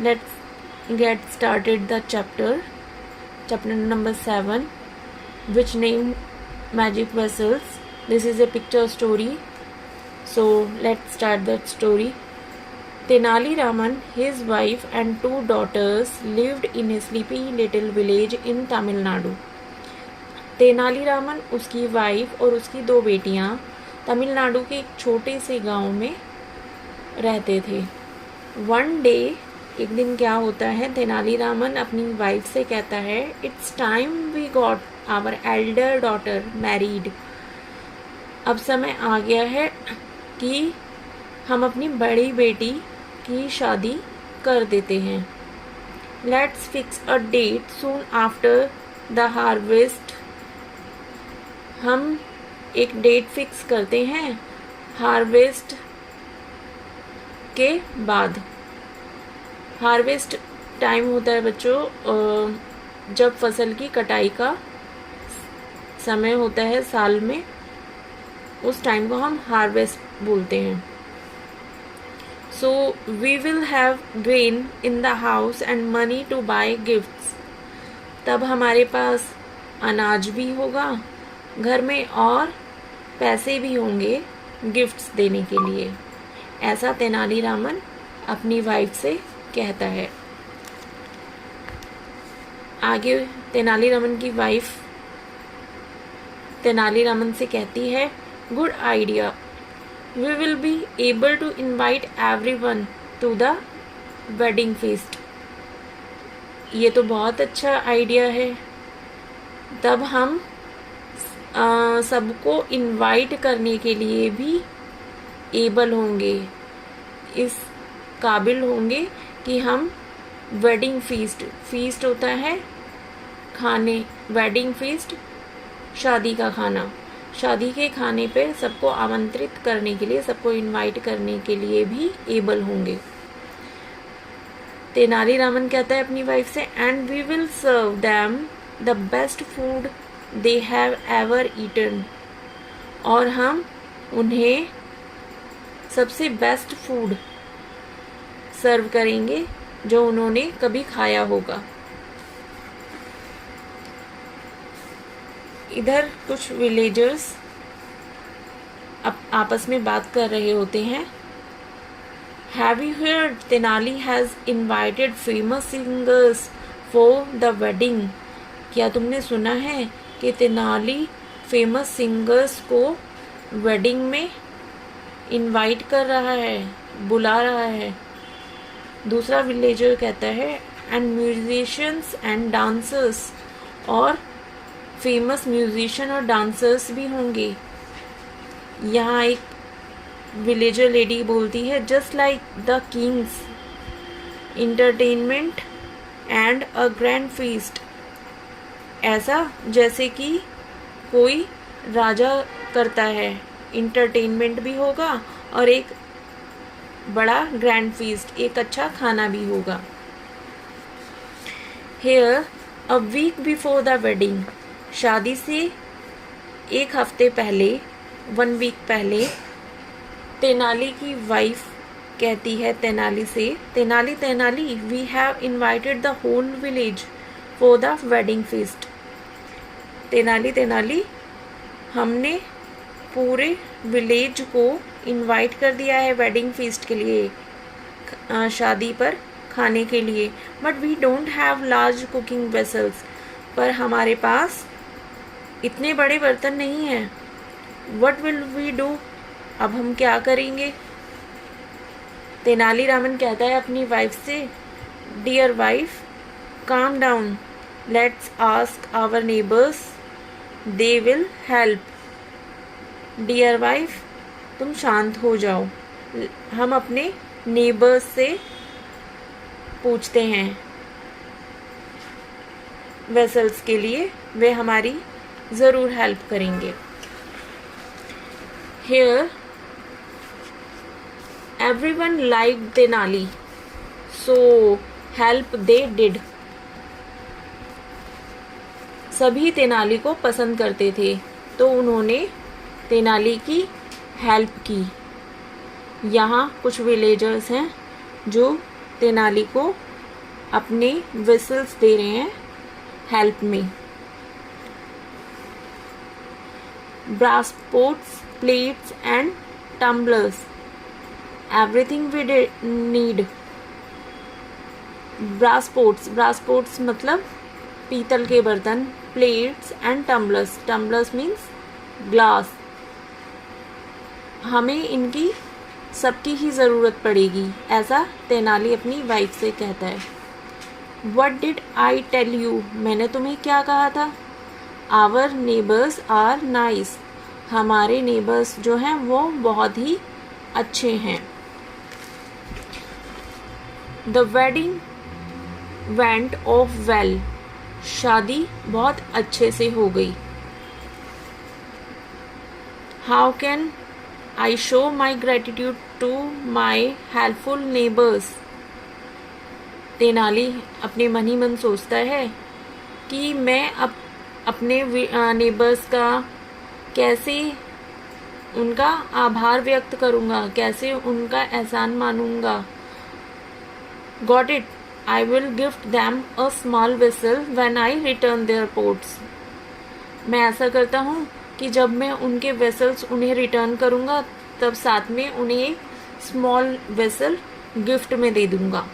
Let's get started the chapter number 7, which name magic vessels. This is a picture story, so let's start that story. Tenali Raman, his wife and 2 daughters lived in a sleepy little village in Tamil Nadu. Tenali Raman, उसकी wife और उसकी 2 बेटियां तमिलनाडु के एक छोटे से गांव में रहते थे। वन डे, एक दिन क्या होता है, तेनाली रामन अपनी वाइफ से कहता है, it's time we got our elder daughter married. अब समय आ गया है कि हम अपनी बड़ी बेटी की शादी कर देते हैं। Let's fix a date soon after the harvest. हम एक डेट फिक्स करते हैं हार्वेस्ट के बाद। हार्वेस्ट टाइम होता है बच्चों, जब फसल की कटाई का समय होता है साल में, उस टाइम को हम हार्वेस्ट बोलते हैं। So we will have grain in the house and money to buy gifts. तब हमारे पास अनाज भी होगा घर में और पैसे भी होंगे गिफ्ट्स देने के लिए। ऐसा तेनाली रामन अपनी वाइफ से कहता है। आगे तेनाली रामन की वाइफ तेनाली रामन से कहती है, good idea, we will be able to invite everyone to the wedding feast. ये तो बहुत अच्छा आइडिया है। तब हम सबको इनवाइट करने के लिए भी एबल होंगे, इस काबिल होंगे कि हम वेडिंग फीस्ट होता है खाने, वेडिंग फीस्ट शादी का खाना, शादी के खाने पे सबको आमंत्रित करने के लिए, सबको इनवाइट करने के लिए भी एबल होंगे। तेनाली रामन कहता है अपनी वाइफ से, and we will serve them the best food they have ever eaten. और हम उन्हें सबसे बेस्ट फूड सर्व करेंगे जो उन्होंने कभी खाया होगा। इधर कुछ विलेजर्स आपस में बात कर रहे होते हैं। Have you heard Tenali has invited famous singers for the wedding. क्या तुमने सुना है कि तेनाली फेमस सिंगर्स को वेडिंग में इनवाइट कर रहा है, बुला रहा है। दूसरा विलेजर कहता है, एंड म्यूजिशियंस एंड डांसर्स, और फेमस म्यूजिशियन और डांसर्स भी होंगे। यहाँ एक विलेजर लेडी बोलती है, just like the Kings entertainment and a grand feast. ऐसा जैसे कि कोई राजा करता है, इंटरटेनमेंट भी होगा और एक बड़ा ग्रैंड फीस्ट, एक अच्छा खाना भी होगा। Here a week before the wedding, शादी से 1 हफ्ते पहले, 1 वीक पहले, तेनाली की वाइफ कहती है तेनाली से, Tenali we have invited the whole village for the wedding feast. Tenali हमने पूरे विलेज को इनवाइट कर दिया है वेडिंग फीस्ट के लिए, शादी पर खाने के लिए। But we don't have large cooking vessels, पर हमारे पास इतने बड़े बर्तन नहीं हैं। व्हाट विल वी डू, अब हम क्या करेंगे। तेनाली रामन कहता है अपनी वाइफ से, dear wife, calm down, let's ask our neighbours, they will help. Dear wife, तुम शांत हो जाओ, हम अपने नेबर्स से पूछते हैं वेसल्स के लिए, वे हमारी ज़रूर हेल्प करेंगे। Here everyone like Tenali, so help they did. सभी तेनाली को पसंद करते थे, तो उन्होंने तेनाली की हेल्प की। यहाँ कुछ विलेजर्स हैं जो तेनाली को अपने विसल्स दे रहे हैं help me. Brass pots, plates and tumblers, everything we need. Brass pots मतलब पीतल के बर्तन, plates and tumblers, tumblers means glass, हमें इनकी सबकी ही ज़रूरत पड़ेगी, ऐसा तेनाली अपनी वाइफ से कहता है। What did I tell you? मैंने तुम्हें क्या कहा था? Our neighbors are nice. हमारे नेबर्स जो हैं वो बहुत ही अच्छे हैं। The wedding went off well. शादी बहुत अच्छे से हो गई। How can I show my gratitude to my helpful neighbors? Tenali अपने मन ही मन सोचता है कि मैं अपने नेबर्स का कैसे उनका आभार व्यक्त करूँगा, कैसे उनका एहसान मानूंगा। Got it. I will gift them a small vessel when I return their pots. मैं ऐसा करता हूँ कि जब मैं उनके वेसल्स उन्हें रिटर्न करूँगा तब साथ में उन्हें एक स्मॉल वेसल गिफ्ट में दे दूँगा।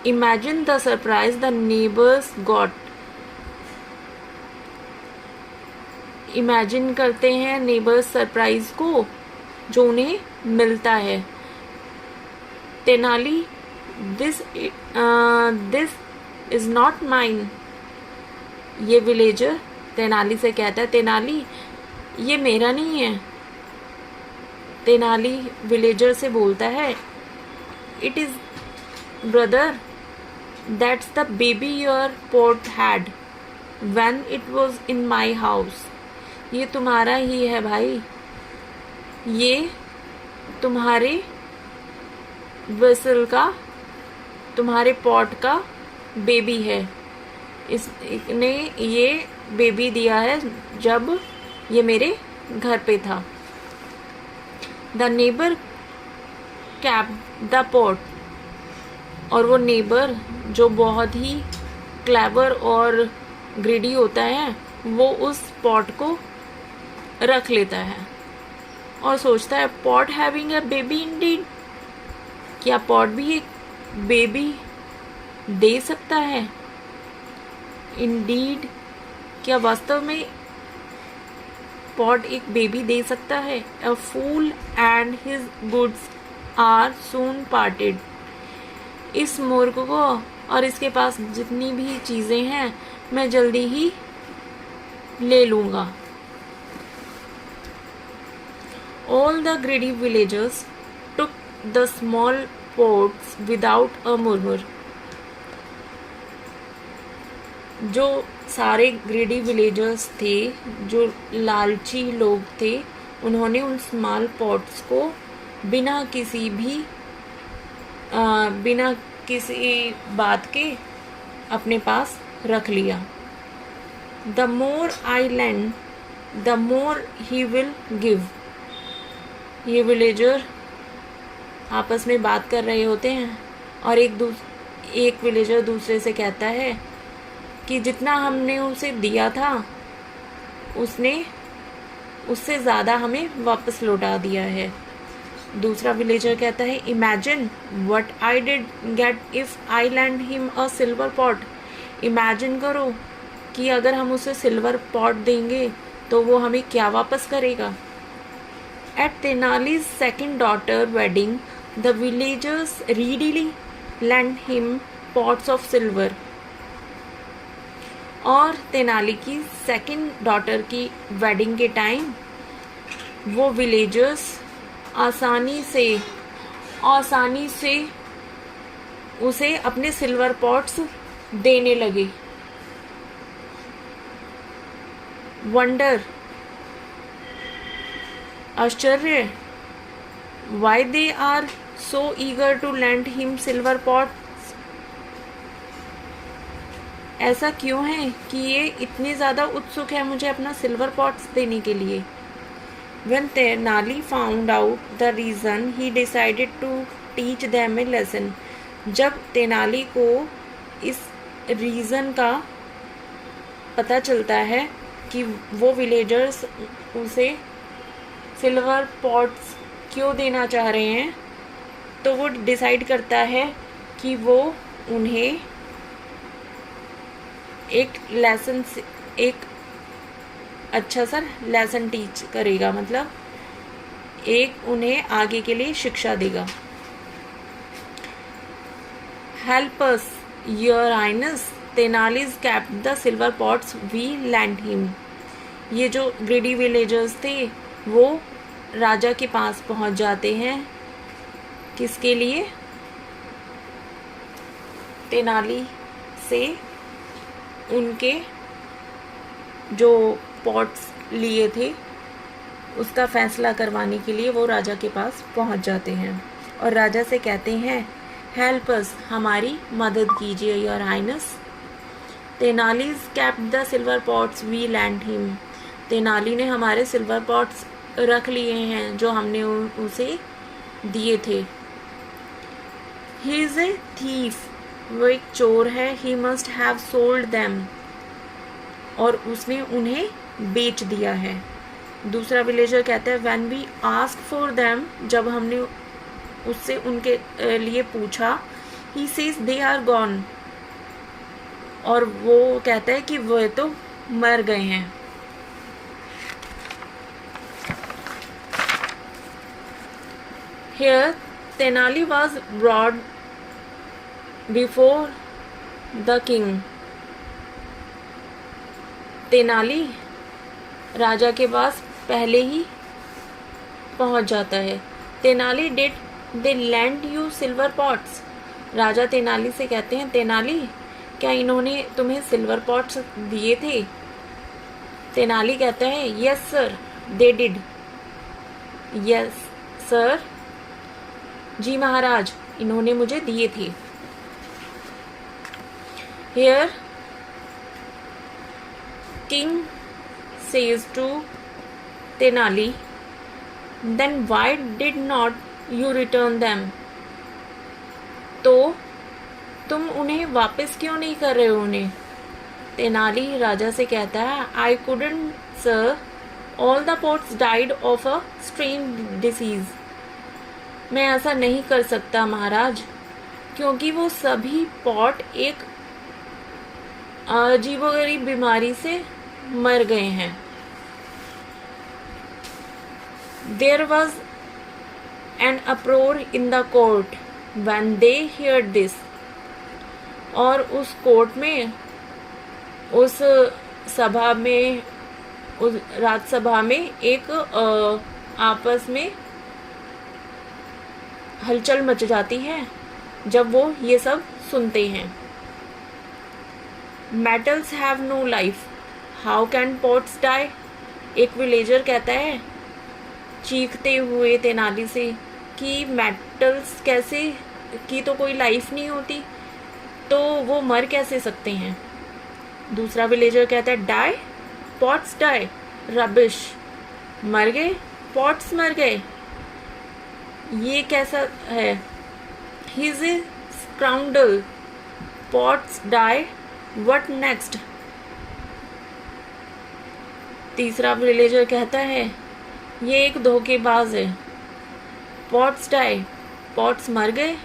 Imagine the surprise the neighbors got. Imagine करते हैं नेबर्स सरप्राइज को जो उन्हें मिलता है। Tenali this is not mine. ये विलेजर तेनाली से कहता है, तेनाली ये मेरा नहीं है। तेनाली विलेजर से बोलता है, it is brother, that's the baby your pot had when it was in my house. ये तुम्हारा ही है भाई, ये तुम्हारे वेसल का, तुम्हारे पॉट का बेबी है। इसने ये बेबी दिया है जब ये मेरे घर पे था। The neighbour capped the pot. और वो नेबर जो बहुत ही क्लेवर और ग्रीडी होता है वो उस पॉट को रख लेता है और सोचता है, pot having a baby Indeed. क्या पॉट भी एक बेबी दे सकता है? इंडीड, क्या वास्तव में पॉट एक बेबी दे सकता है? A fool and his goods are soon parted. इस मूर्ख को और इसके पास जितनी भी चीज़ें हैं मैं जल्दी ही ले लूँगा। All the greedy villagers took the small pots without a murmur. जो सारे ग्रेडी विलेजर्स थे, जो लालची लोग थे, उन्होंने उन स्मॉल पॉट्स को बिना किसी बात के अपने पास रख लिया। The more I lend, the more he will give. ये विलेजर आपस में बात कर रहे होते हैं और एक विलेजर दूसरे से कहता है कि जितना हमने उसे दिया था उसने उससे ज़्यादा हमें वापस लौटा दिया है। दूसरा विलेजर कहता है, imagine what I did get if I land him a silver pot. Imagine करो कि अगर हम उसे सिल्वर पॉट देंगे तो वो हमें क्या वापस करेगा। At Tenali's second daughter wedding, the villagers readily lent him pots of silver. और तेनाली की सेकंड डॉटर की वेडिंग के टाइम वो विलेजर्स आसानी से उसे अपने सिल्वर पॉट्स देने लगे। वंडर, आश्चर्य, why they are so eager to lend him silver pots. ऐसा क्यों है कि ये इतने ज़्यादा उत्सुक है मुझे अपना सिल्वर पॉट्स देने के लिए। When Tenali found out the reason, he decided to teach them a lesson. जब तेनाली को इस रीज़न का पता चलता है कि वो विलेजर्स उसे सिल्वर पॉट्स क्यों देना चाह रहे हैं, तो वो डिसाइड करता है कि वो उन्हें एक अच्छा सा लेसन टीच करेगा, मतलब एक उन्हें आगे के लिए शिक्षा देगा। Help us your highness, Tenali's kept the silver pots we lend him. ये जो ग्रेडी विलेजर्स थे वो राजा के पास पहुंच जाते हैं। किसके लिए? तेनाली से उनके जो पॉट्स लिए थे उसका फैसला करवाने के लिए वो राजा के पास पहुंच जाते हैं और राजा से कहते हैं हेल्प अस, हमारी मदद कीजिए your highness. Tenali's kept the silver pots we lend him, Tenali ने हमारे सिल्वर पॉट्स रख लिए हैं जो हमने उसे दिए थे। ही इज ए थीफ, वो एक चोर है। He must have sold them, और उसने उन्हें बेच दिया है। दूसरा विलेजर कहता है when we ask for them, जब हमने उससे उनके लिए पूछा, he says they are gone, और वो कहता है कि वह तो मर गए हैं। Here Tenali was brought before the king. Tenali राजा के पास पहले ही पहुंच जाता है। Tenali did they lend you silver pots, राजा तेनाली से कहते हैं तेनाली क्या इन्होंने तुम्हें सिल्वर पॉट्स दिए थे? तेनाली कहता है yes sir they did, yes sir, जी महाराज इन्होंने मुझे दिए थे। Here king says to Tenali, then why did not you return them? तो तुम उन्हें वापस क्यों नहीं कर रहे हो उन्हें? तेनाली राजा से कहता है I couldn't sir, all the pots died of a strange disease. मैं ऐसा नहीं कर सकता महाराज, क्योंकि वो सभी पॉट एक अजीबोगरीब बीमारी से मर गए हैं। There was an uproar in the court when they heard this. और उस कोर्ट में, उस सभा में, उस राज्यसभा में एक आपस में हलचल मच जाती है जब वो ये सब सुनते हैं। Metals have no life, how can pots die? एक विलेजर कहता है चीखते हुए तेनाली से कि मेटल्स कैसे की तो कोई लाइफ नहीं होती, तो वो मर कैसे सकते हैं? दूसरा विलेजर कहता है डाई, पॉट्स डाई, रबिश, मर गए, पॉट्स मर गए, ये कैसा है? He is a scoundrel, pots die, what next? तीसरा विलेजर कहता है ये एक धोखेबाज है, पॉट्स डाई, पॉट्स मर गए,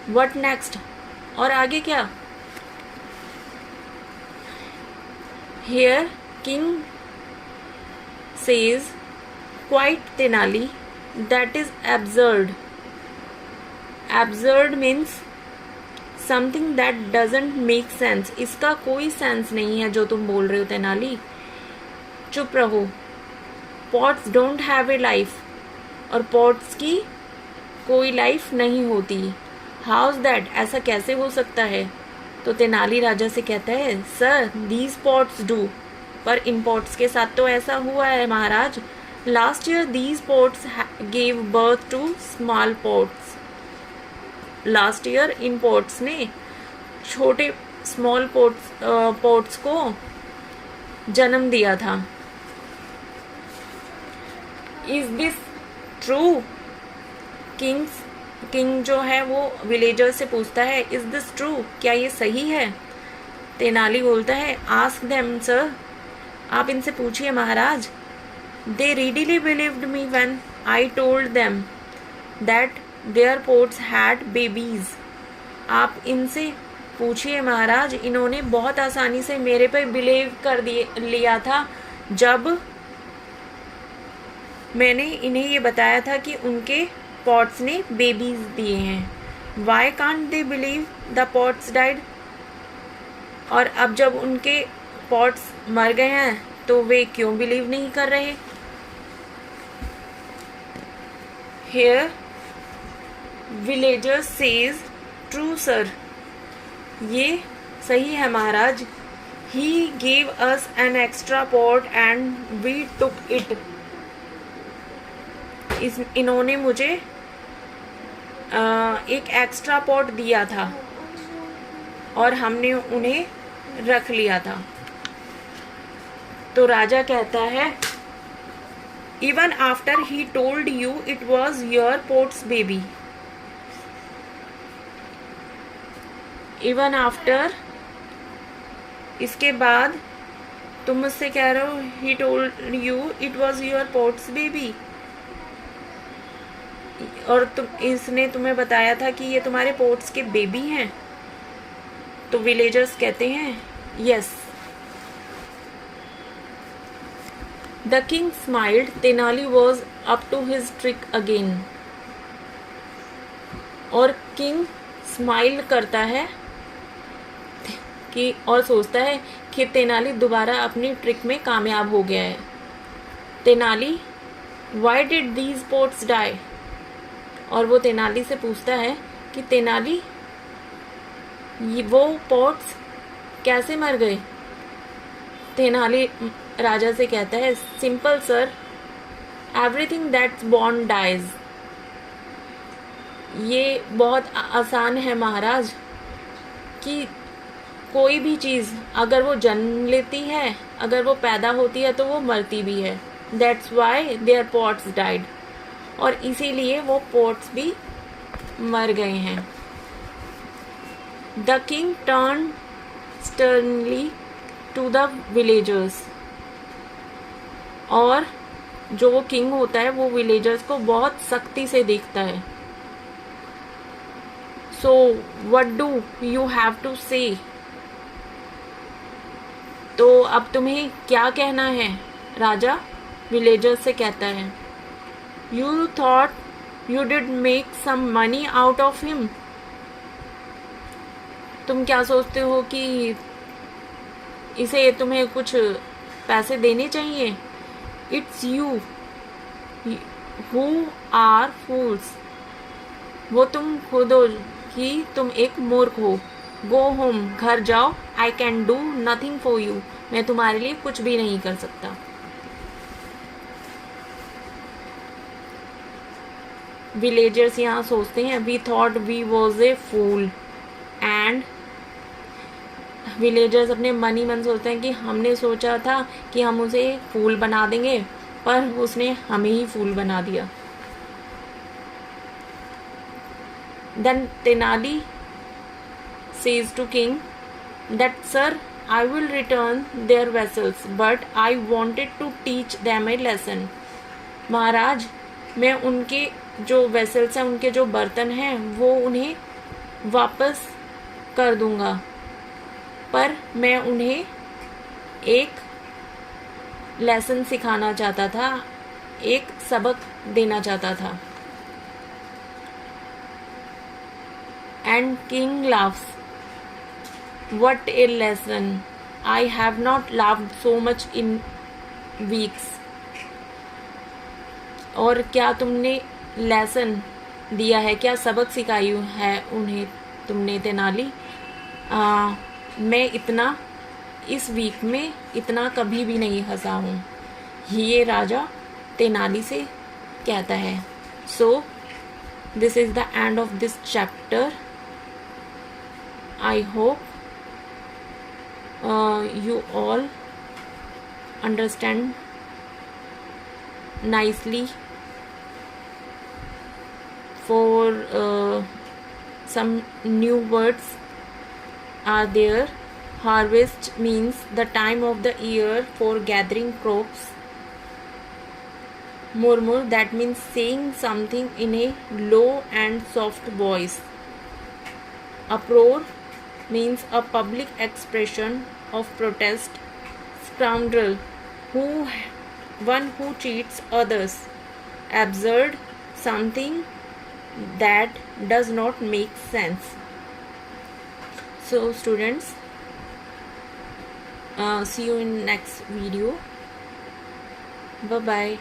व्हाट नेक्स्ट? और आगे क्या? Here king says quite Tenali, that is absurd. Absurd means something that doesn't make sense, इसका कोई सेंस नहीं है जो तुम बोल रहे हो तेनाली, चुप रहो। Pots don't have a life, और पॉट्स की कोई लाइफ नहीं होती। हाउ इज दैट, ऐसा कैसे हो सकता है? तो तेनाली राजा से कहता है सर दीज पॉट्स डू, पर इन पॉट्स के साथ तो ऐसा हुआ है महाराज। Last year these pots gave birth to small pots, last year इन पॉट्स ने छोटे स्मॉल पॉट्स को जन्म दिया था। Is this true? Kings king जो है वो विलेजर से पूछता है, इज दिस ट्रू, क्या ये सही है? तेनाली बोलता है, आस्क देम सर, आप इनसे पूछिए महाराज। दे readily believed me when I told them that their pots had babies. आप इनसे पूछिए महाराज, इन्होंने बहुत आसानी से मेरे पे बिलीव कर लिया था जब मैंने इन्हें ये बताया था कि उनके पॉट्स ने बेबीज दिए हैं। Why can't they believe the pots died? और अब जब उनके पॉट्स मर गए हैं तो वे क्यों बिलीव नहीं कर रहे? Here villager says, true sir, ये सही है महाराज। He gave us an extra pot and we took it. इन्होंने मुझे एक एक्स्ट्रा पॉट दिया था और हमने उन्हें रख लिया था। तो राजा कहता है, Even after he told you it was your pot's baby. Even after, इसके बाद तुम मुझसे कह रहे हो he told you it was your pot's baby, और इसने तुम्हें बताया था कि ये तुम्हारे पोट्स के बेबी हैं। तो विलेजर्स कहते हैं, yes. The king smiled. Tenali was up to his trick again. और किंग स्माइल करता है कि और सोचता है कि तेनाली दोबारा अपनी ट्रिक में कामयाब हो गया है। Tenali, why did these pots die? और वो तेनाली से पूछता है कि तेनाली, वो पॉट्स कैसे मर गए? तेनाली राजा से कहता है, simple sir, everything that's born dies. ये बहुत आसान है महाराज कि कोई भी चीज़ अगर वो जन्म लेती है, अगर वो पैदा होती है तो वो मरती भी है। That's why their pots died. और इसीलिए वो पॉट्स भी मर गए हैं। The king turn sternly to the villagers. और जो वो किंग होता है वो विलेजर्स को बहुत सख्ती से देखता है। So what do you have to say? तो अब तुम्हें क्या कहना है? राजा विलेजर्स से कहता है, you thought you did make some money out of him. तुम क्या सोचते हो कि इसे तुम्हें कुछ पैसे देने चाहिए? It's you who are fools. वो तुम खुद हो कि तुम एक मूर्ख हो। गो होम, घर जाओ। I can do nothing for you. मैं तुम्हारे लिए कुछ भी नहीं कर सकता। विलेजर्स यहाँ सोचते हैं, we thought we was a fool. And villagers अपने मन ही मन सोचते हैं कि हमने सोचा था कि हम उसे फूल बना देंगे, पर उसने हमें ही फूल बना दिया। Then Tenali says to king that sir, I will return their vessels, but I wanted to teach them a lesson. महाराज, मैं उनके जो वेसल्स हैं, उनके जो बर्तन हैं, वो उन्हें वापस कर दूंगा, पर मैं उन्हें एक लेसन सिखाना चाहता था, एक सबक देना चाहता था। And king laughs. What a lesson! I have not laughed so much in weeks. और क्या तुमने लेसन दिया है, क्या सबक सिखाई है उन्हें तुमने तेनाली? मैं इतना इस वीक में इतना कभी भी नहीं हंसा हूँ, ये राजा तेनाली से कहता है। So this is the end of this chapter. I hope you all understand nicely for some new words are there. Harvest means the time of the year for gathering crops. Murmur, that means saying something in a low and soft voice. Uproar means a public expression of protest. Scoundrel, one who cheats others. Absurd, something that does not make sense. So students, see you in next video. Bye bye.